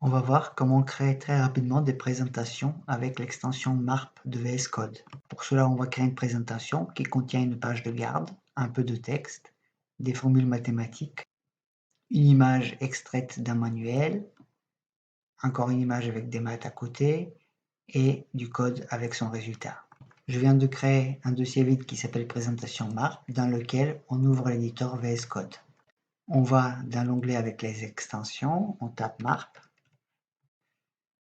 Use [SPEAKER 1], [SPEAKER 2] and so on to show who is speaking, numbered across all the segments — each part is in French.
[SPEAKER 1] On va voir comment créer très rapidement des présentations avec l'extension MARP de VS Code. Pour cela, on va créer une présentation qui contient une page de garde, un peu de texte, des formules mathématiques, une image extraite d'un manuel, encore une image avec des maths à côté et du code avec son résultat. Je viens de créer un dossier vide qui s'appelle présentation MARP dans lequel on ouvre l'éditeur VS Code. On va dans l'onglet avec les extensions, on tape MARP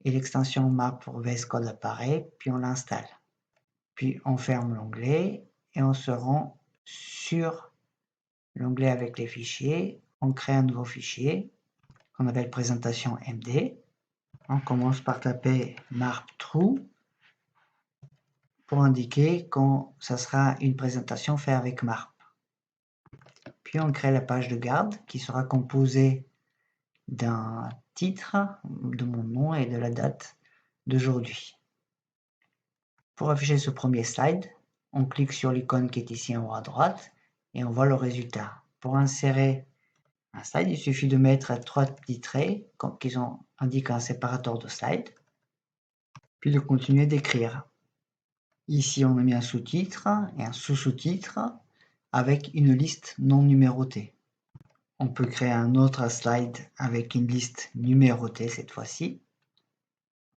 [SPEAKER 1] et l'extension MARP pour VS Code apparaît, puis on l'installe. Puis on ferme l'onglet et on se rend sur l'onglet avec les fichiers. On crée un nouveau fichier qu'on appelle présentation MD. On commence par taper MARP true pour indiquer quand ça sera une présentation faite avec MARP. Puis on crée la page de garde qui sera composée d'un titre, de mon nom et de la date d'aujourd'hui. Pour afficher ce premier slide, on clique sur l'icône qui est ici en haut à droite et on voit le résultat. Pour insérer un slide, il suffit de mettre 3 petits traits qui indiquent un séparateur de slide, puis de continuer d'écrire. Ici, on a mis un sous-titre et un sous-sous-titre avec une liste non numérotée. On peut créer un autre slide avec une liste numérotée cette fois-ci.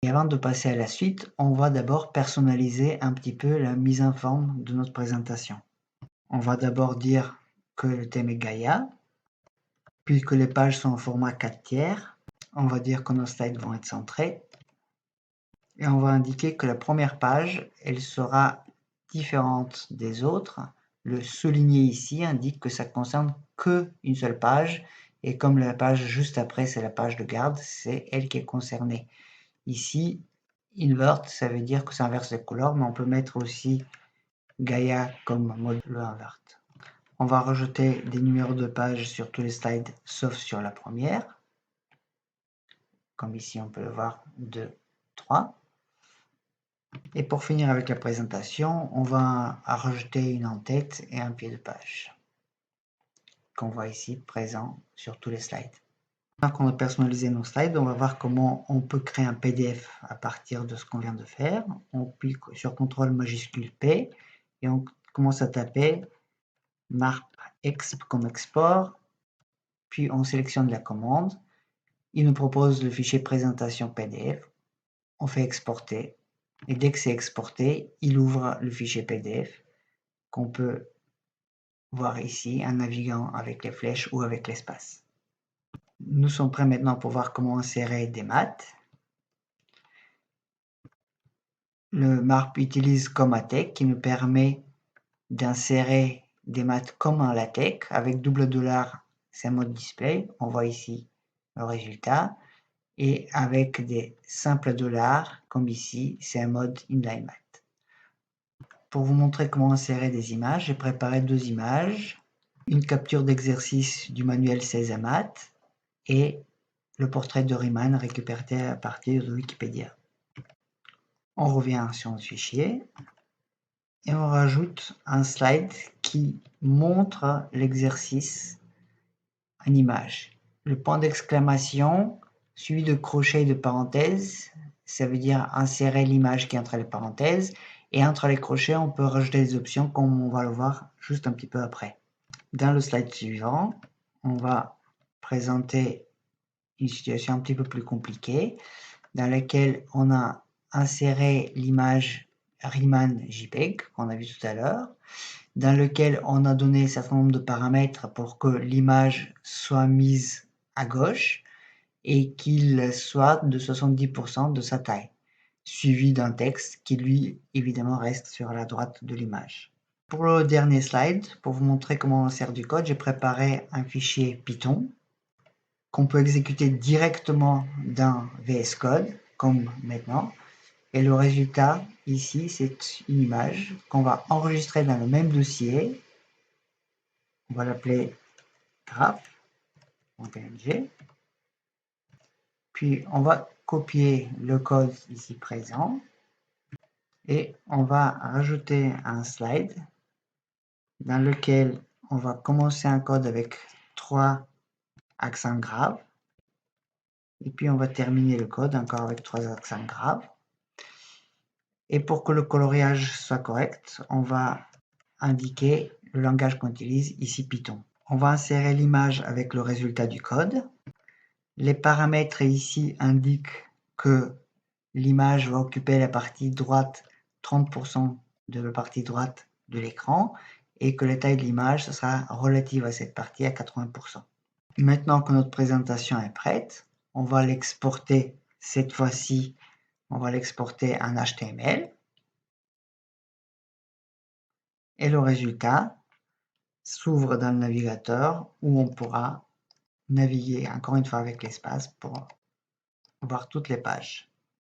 [SPEAKER 1] Et avant de passer à la suite, on va d'abord personnaliser un petit peu la mise en forme de notre présentation. On va d'abord dire que le thème est Gaïa, puis que les pages sont au format 4/3. On va dire que nos slides vont être centrés. Et on va indiquer que la première page, elle sera différente des autres. Le souligné ici indique que ça concerne qu'une seule page. Et comme la page juste après, c'est la page de garde, c'est elle qui est concernée. Ici, invert, ça veut dire que ça inverse les couleurs, mais on peut mettre aussi Gaïa comme mode bleu invert. On va rajouter des numéros de page sur tous les slides, sauf sur la première. Comme ici, on peut le voir, 2, 3. Et pour finir avec la présentation, on va rajouter une en-tête et un pied de page, qu'on voit ici présent sur tous les slides. Maintenant qu'on a personnalisé nos slides, on va voir comment on peut créer un PDF à partir de ce qu'on vient de faire. On clique sur CTRL majuscule P et on commence à taper MARP exp comme export, puis on sélectionne la commande. Il nous propose le fichier présentation PDF. On fait exporter. Et dès que c'est exporté, il ouvre le fichier PDF qu'on peut voir ici en naviguant avec les flèches ou avec l'espace. Nous sommes prêts maintenant pour voir comment insérer des maths. Le MARP utilise Comatech qui nous permet d'insérer des maths comme un LaTeX avec $, c'est un mode display. On voit ici le résultat. Et avec des simples dollars, comme ici, c'est un mode inline math. Pour vous montrer comment insérer des images, j'ai préparé 2 images, une capture d'exercice du manuel 16 à maths et le portrait de Riemann récupéré à partir de Wikipédia. On revient sur notre fichier et on rajoute un slide qui montre l'exercice en image. Le point d'exclamation suivi de crochet et de parenthèses, ça veut dire insérer l'image qui est entre les parenthèses. Et entre les crochets, on peut rajouter des options comme on va le voir juste un petit peu après. Dans le slide suivant, on va présenter une situation un petit peu plus compliquée dans laquelle on a inséré l'image Riemann JPEG qu'on a vu tout à l'heure, dans lequel on a donné un certain nombre de paramètres pour que l'image soit mise à gauche et qu'il soit de 70% de sa taille, suivi d'un texte qui lui évidemment reste sur la droite de l'image. Pour le dernier slide, pour vous montrer comment on sert du code, j'ai préparé un fichier Python qu'on peut exécuter directement dans VS Code, comme maintenant. Et le résultat, ici, c'est une image qu'on va enregistrer dans le même dossier. On va l'appeler graph.png. Puis, on va copier le code ici présent. Et on va rajouter un slide dans lequel on va commencer un code avec 3 accents graves. Et puis on va terminer le code encore avec 3 accents graves. Et pour que le coloriage soit correct, on va indiquer le langage qu'on utilise, ici Python. On va insérer l'image avec le résultat du code. Les paramètres ici indiquent que l'image va occuper la partie droite, 30% de la partie droite de l'écran, et que la taille de l'image sera relative à cette partie à 80%. Maintenant que notre présentation est prête, on va l'exporter, cette fois-ci, on va l'exporter en HTML. Et le résultat s'ouvre dans le navigateur où on pourra naviguer encore une fois avec l'espace pour voir toutes les pages.